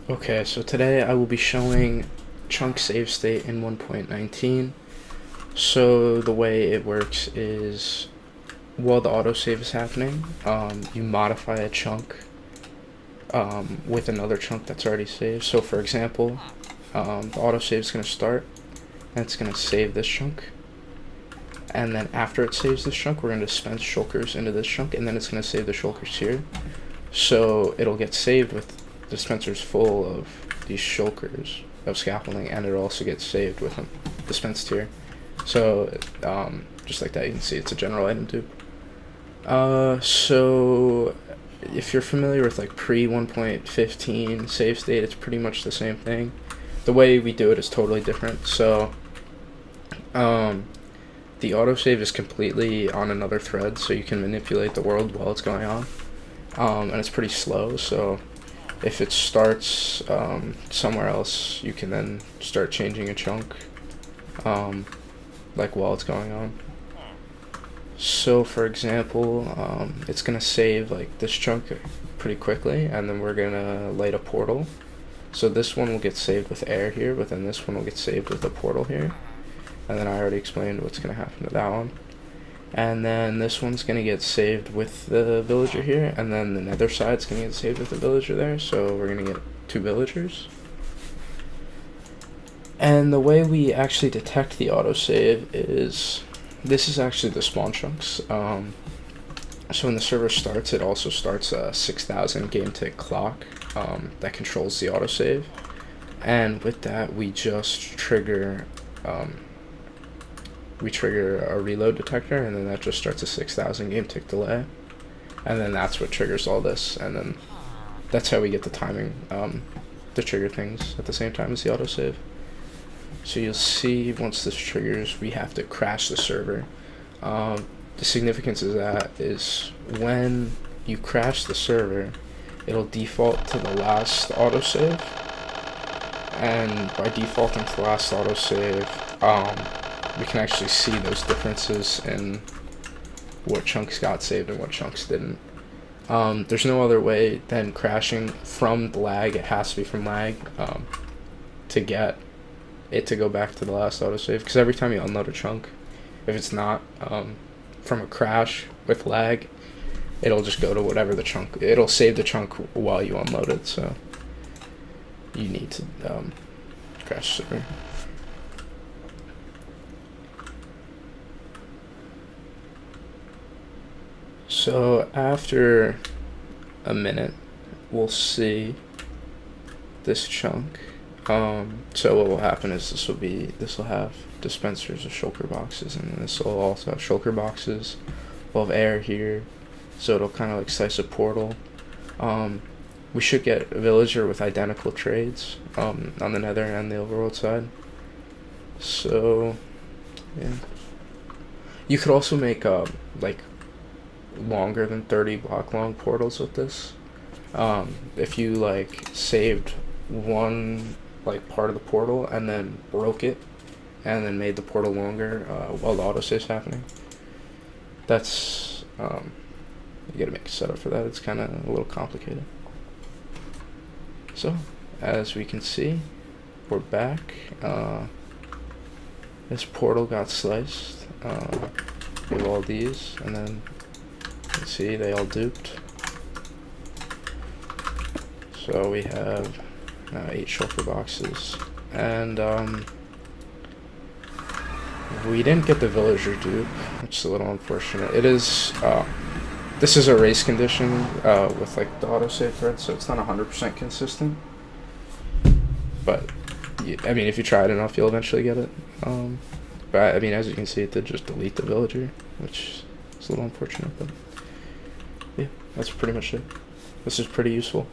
Okay, so today I will be showing chunk save state in 1.19. So the way it works is while the autosave is happening, you modify a chunk with another chunk that's already saved. So for example, the autosave is going to start and it's going to save this chunk. And then after it saves this chunk, we're going to dispense shulkers into this chunk, and then it's going to save the shulkers here. So it'll get saved with dispensers full of these shulkers of scaffolding, and it'll also get saved with them dispensed here. So just like that, you can see it's a general item dupe. So if you're familiar with like pre 1.15 save state, it's pretty much the same thing. The way we do it is totally different. So the autosave is completely on another thread, so you can manipulate the world while it's going on, and it's pretty slow. So if it starts somewhere else, you can then start changing a chunk like while it's going on. So for example, it's gonna save like this chunk pretty quickly, and then we're gonna light a portal. So this one will get saved with air here, but then this one will get saved with a portal here. And then I already explained what's gonna happen to that one. And then this one's gonna get saved with the villager here, and then the nether side's gonna get saved with the villager there, so we're gonna get 2 villagers. And the way we actually detect the autosave is, this is actually the spawn chunks. So when the server starts, it also starts a 6000 game tick clock that controls the autosave. And with that, we just trigger a reload detector, and then that just starts a 6000 game tick delay, and then that's what triggers all this, and then that's how we get the timing to trigger things at the same time as the autosave. So you'll see once this triggers, we have to crash the server. The significance of that is when you crash the server, it'll default to the last autosave, and by defaulting to the last autosave, we can actually see those differences in what chunks got saved and what chunks didn't. There's no other way than crashing from the lag. It has to be from lag to get it to go back to the last autosave, because every time you unload a chunk, if it's not from a crash with lag, it'll just go to whatever the chunk, it'll save the chunk while you unload it, so you need to crash the server. So after a minute, we'll see this chunk. So what will happen is this will have dispensers of shulker boxes, and then this will also have shulker boxes. We'll have air here, so it'll kind of like slice a portal. We should get a villager with identical trades on the nether and the overworld side. So yeah, you could also make like longer than 30 block long portals with this. If you like saved one like part of the portal and then broke it and then made the portal longer while the autosave is happening, that's you gotta make a setup for that. It's kind of a little complicated. So as we can see, we're back. This portal got sliced with all these, and then you can see they all duped. So we have 8 shulker boxes, and we didn't get the villager dupe, which is a little unfortunate. It is this is a race condition with like the autosave thread, so it's not 100% consistent, but I mean, if you try it enough, you'll eventually get it. But I mean, as you can see, it did just delete the villager, which is a little unfortunate, but yeah, that's pretty much it. This is pretty useful.